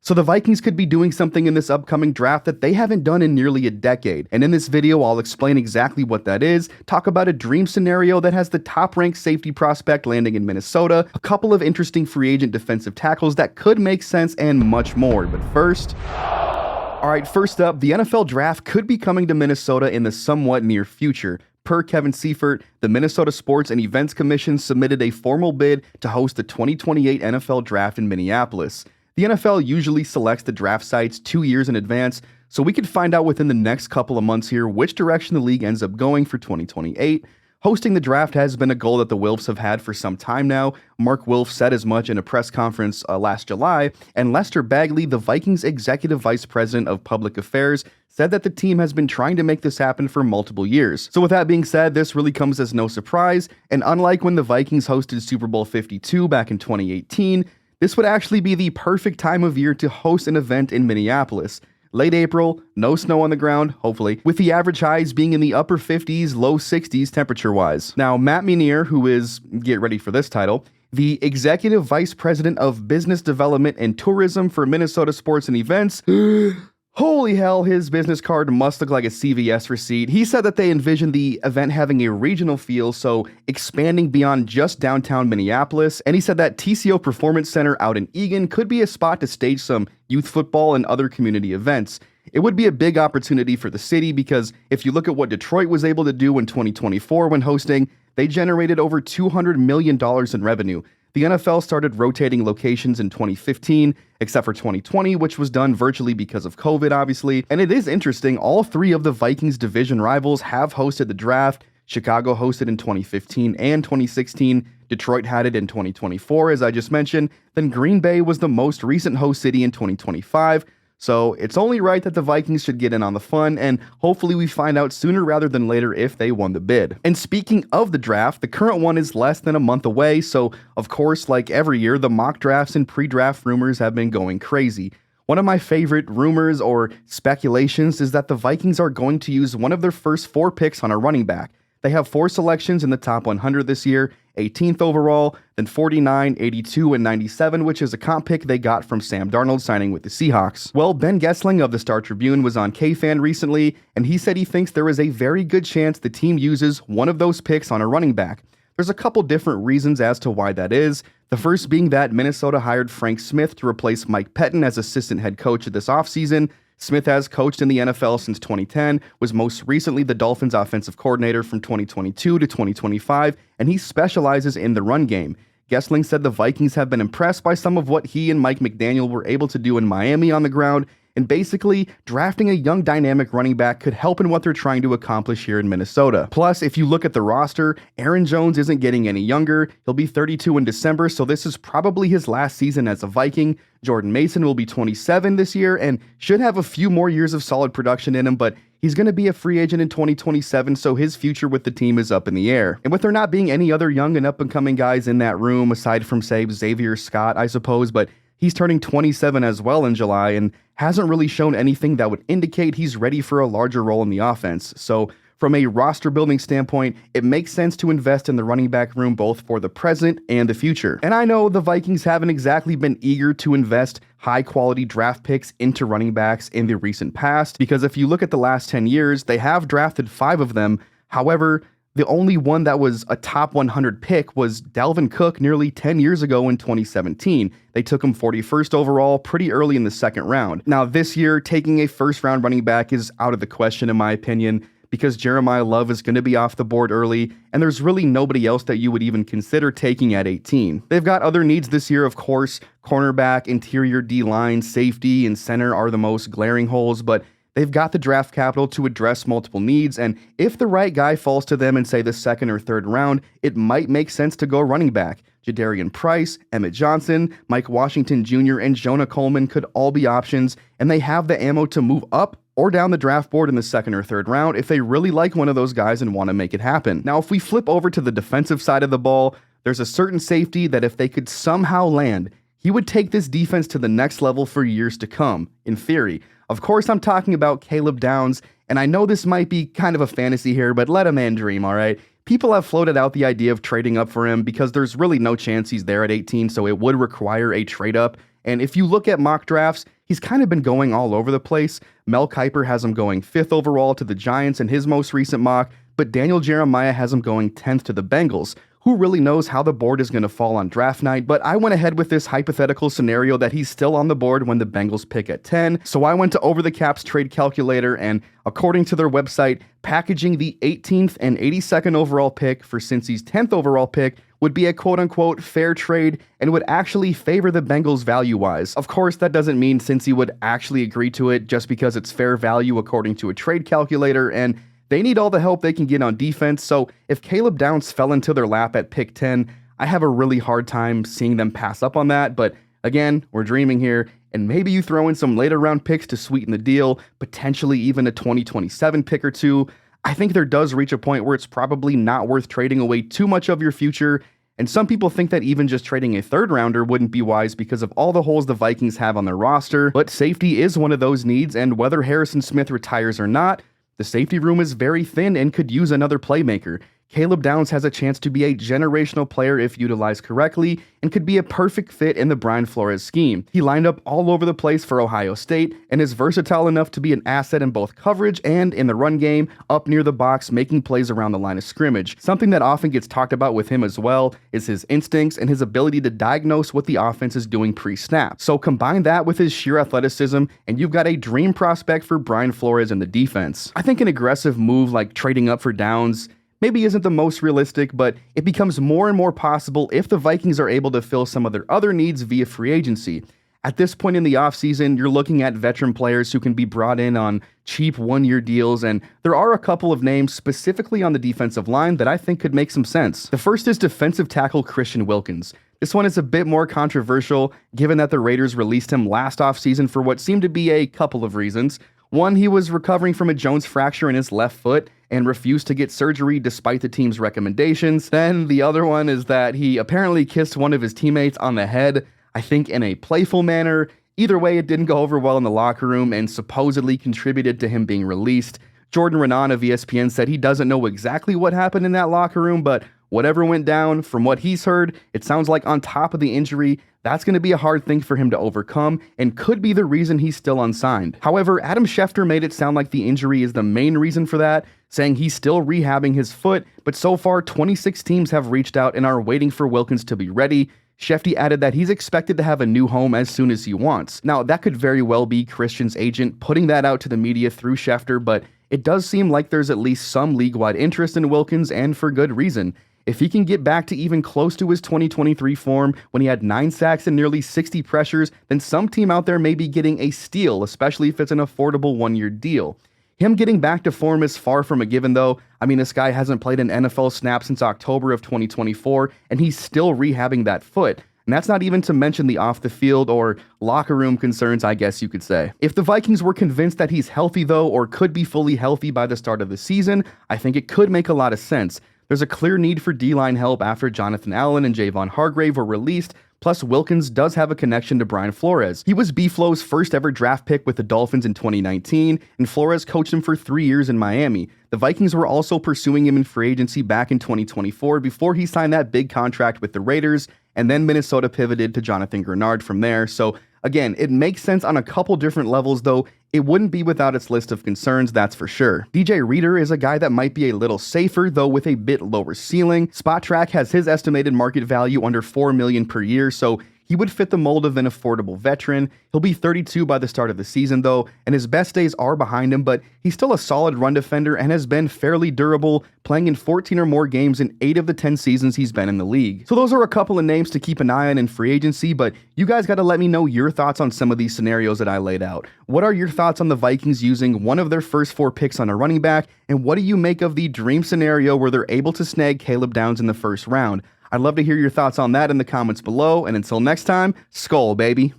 So the Vikings could be doing something in this upcoming draft that they haven't done in nearly a decade. And in this video, I'll explain exactly what that is, talk about a dream scenario that has the top-ranked safety prospect landing in Minnesota, a couple of interesting free agent defensive tackles that could make sense, and much more. But first... Alright, first up, the NFL Draft could be coming to Minnesota in the somewhat near future. Per Kevin Seifert, the Minnesota Sports and Events Commission submitted a formal bid to host the 2028 NFL Draft in Minneapolis. The NFL usually selects the draft sites 2 years in advance, so we could find out within the next couple of months here which direction the league ends up going for 2028. Hosting the draft has been a goal that the Wilfs have had for some time now. Mark Wilf said as much in a press conference last July, and Lester Bagley, the Vikings executive vice president of public affairs, said that the team has been trying to make this happen for multiple years. So with that being said, this really comes as no surprise, and unlike when the Vikings hosted Super Bowl 52 back in 2018, this would actually be the perfect time of year to host an event in Minneapolis. Late April, no snow on the ground, hopefully, with the average highs being in the upper 50s, low 60s temperature-wise. Now, Matt Munier, who is, get ready for this title, the Executive Vice President of Business Development and Tourism for Minnesota Sports and Events, holy hell, his business card must look like a CVS receipt. He said that they envisioned the event having a regional feel, so expanding beyond just downtown Minneapolis, and he said that TCO Performance Center out in Eagan could be a spot to stage some youth football and other community events. It would be a big opportunity for the city because if you look at what Detroit was able to do in 2024 when hosting, they generated over $200 million in revenue. The NFL started rotating locations in 2015, except for 2020, which was done virtually because of COVID, obviously. And it is interesting, all three of the Vikings division rivals have hosted the draft. Chicago hosted in 2015 and 2016. Detroit had it in 2024, as I just mentioned. Then Green Bay was the most recent host city in 2025. So it's only right that the Vikings should get in on the fun, and hopefully we find out sooner rather than later if they won the bid. And speaking of the draft, the current one is less than a month away, so of course, like every year, the mock drafts and pre-draft rumors have been going crazy. One of my favorite rumors or speculations is that the Vikings are going to use one of their first 4 picks on a running back. They have 4 selections in the top 100 this year, 18th overall, then 49, 82, and 97, which is a comp pick they got from Sam Darnold signing with the Seahawks. Well, Ben Gessling of the Star Tribune was on KFan recently, and he said he thinks there is a very good chance the team uses one of those picks on a running back. There's a couple different reasons as to why that is. The first being that Minnesota hired Frank Smith to replace Mike Pettin as assistant head coach this offseason. Smith has coached in the NFL since 2010, was most recently the Dolphins offensive coordinator from 2022 to 2025, and he specializes in the run game. Gessling said the Vikings have been impressed by some of what he and Mike McDaniel were able to do in Miami on the ground, and basically, drafting a young dynamic running back could help in what they're trying to accomplish here in Minnesota. Plus, if you look at the roster, Aaron Jones isn't getting any younger. He'll be 32 in December, so this is probably his last season as a Viking. Jordan Mason will be 27 this year and should have a few more years of solid production in him, but he's going to be a free agent in 2027, so his future with the team is up in the air. And with there not being any other young and up-and-coming guys in that room, aside from, say, Xavier Scott, I suppose, but he's turning 27 as well in July and hasn't really shown anything that would indicate he's ready for a larger role in the offense. So from a roster building standpoint, it makes sense to invest in the running back room both for the present and the future. And I know the Vikings haven't exactly been eager to invest high quality draft picks into running backs in the recent past, because if you look at the last 10 years, they have drafted 5 of them. However, the only one that was a top 100 pick was Dalvin Cook nearly 10 years ago in 2017. They took him 41st overall pretty early in the second round. Now this year, taking a first round running back is out of the question in my opinion, because Jeremiah Love is going to be off the board early, and there's really nobody else that you would even consider taking at 18. They've got other needs this year, of course. Cornerback, interior D-line, safety, and center are the most glaring holes, but they've got the draft capital to address multiple needs, and if the right guy falls to them in, say, the second or third round, it might make sense to go running back. Jadarian Price, Emmett Johnson, Mike Washington Jr., and Jonah Coleman could all be options, and they have the ammo to move up or down the draft board in the second or third round if they really like one of those guys and want to make it happen. Now, if we flip over to the defensive side of the ball, there's a certain safety that if they could somehow land, he would take this defense to the next level for years to come, in theory. Of course, I'm talking about Caleb Downs, and I know this might be kind of a fantasy here, but let a man dream, all right? People have floated out the idea of trading up for him because there's really no chance he's there at 18, so it would require a trade up. And if you look at mock drafts, he's kind of been going all over the place. Mel Kiper has him going 5th overall to the Giants in his most recent mock, but Daniel Jeremiah has him going 10th to the Bengals. Who really knows how the board is going to fall on draft night, but I went ahead with this hypothetical scenario that he's still on the board when the Bengals pick at 10, so I went to Over the Cap's trade calculator, and according to their website, packaging the 18th and 82nd overall pick for Cincy's 10th overall pick would be a quote-unquote fair trade and would actually favor the Bengals value-wise. Of course, that doesn't mean Cincy would actually agree to it just because it's fair value according to a trade calculator, and they need all the help they can get on defense, so if Caleb Downs fell into their lap at pick 10, I have a really hard time seeing them pass up on that, but again, we're dreaming here, and maybe you throw in some later round picks to sweeten the deal, potentially even a 2027 pick or two. I think there does reach a point where it's probably not worth trading away too much of your future, and some people think that even just trading a 3rd rounder wouldn't be wise because of all the holes the Vikings have on their roster, but safety is one of those needs, and whether Harrison Smith retires or not, the safety room is very thin and could use another playmaker. Caleb Downs has a chance to be a generational player if utilized correctly and could be a perfect fit in the Brian Flores scheme. He lined up all over the place for Ohio State and is versatile enough to be an asset in both coverage and in the run game, up near the box, making plays around the line of scrimmage. Something that often gets talked about with him as well is his instincts and his ability to diagnose what the offense is doing pre-snap. So combine that with his sheer athleticism and you've got a dream prospect for Brian Flores in the defense. I think an aggressive move like trading up for Downs maybe isn't the most realistic, but it becomes more and more possible if the Vikings are able to fill some of their other needs via free agency. At this point in the offseason, you're looking at veteran players who can be brought in on cheap one-year deals, and there are a couple of names specifically on the defensive line that I think could make some sense. The first is defensive tackle Christian Wilkins. This one is a bit more controversial, given that the Raiders released him last offseason for what seemed to be a couple of reasons. One, he was recovering from a Jones fracture in his left foot and refused to get surgery despite the team's recommendations. Then the other one is that he apparently kissed one of his teammates on the head, I think in a playful manner. Either way, it didn't go over well in the locker room and supposedly contributed to him being released. Jordan Renan of ESPN said he doesn't know exactly what happened in that locker room, but whatever went down, from what he's heard, it sounds like on top of the injury, that's going to be a hard thing for him to overcome and could be the reason he's still unsigned. However, Adam Schefter made it sound like the injury is the main reason for that, saying he's still rehabbing his foot, but so far 26 teams have reached out and are waiting for Wilkins to be ready. Schefter added that he's expected to have a new home as soon as he wants. Now, that could very well be Christian's agent putting that out to the media through Schefter, but it does seem like there's at least some league-wide interest in Wilkins, and for good reason. If he can get back to even close to his 2023 form when he had 9 sacks and nearly 60 pressures, then some team out there may be getting a steal, especially if it's an affordable one-year deal. Him getting back to form is far from a given though. I mean, this guy hasn't played an NFL snap since October of 2024, and he's still rehabbing that foot. And that's not even to mention the off-the-field or locker room concerns, I guess you could say. If the Vikings were convinced that he's healthy though, or could be fully healthy by the start of the season, I think it could make a lot of sense. There's a clear need for D-line help after Jonathan Allen and Javon Hargrave were released, plus Wilkins does have a connection to Brian Flores. He was B-Flow's first ever draft pick with the Dolphins in 2019, and Flores coached him for 3 years in Miami. The Vikings were also pursuing him in free agency back in 2024 before he signed that big contract with the Raiders, and then Minnesota pivoted to Jonathan Grenard from there. So again, it makes sense on a couple different levels, though it wouldn't be without its list of concerns, that's for sure. DJ Reader is a guy that might be a little safer, though with a bit lower ceiling. SpotTrack has his estimated market value under $4 million per year, so he would fit the mold of an affordable veteran. He'll be 32 by the start of the season though, and his best days are behind him, but he's still a solid run defender and has been fairly durable, playing in 14 or more games in 8 of the 10 seasons he's been in the league. So those are a couple of names to keep an eye on in free agency, but you guys got to let me know your thoughts on some of these scenarios that I laid out. What are your thoughts on the Vikings using one of their first 4 picks on a running back, and what do you make of the dream scenario where they're able to snag Caleb Downs in the first round? I'd love to hear your thoughts on that in the comments below, and until next time, Skol, baby.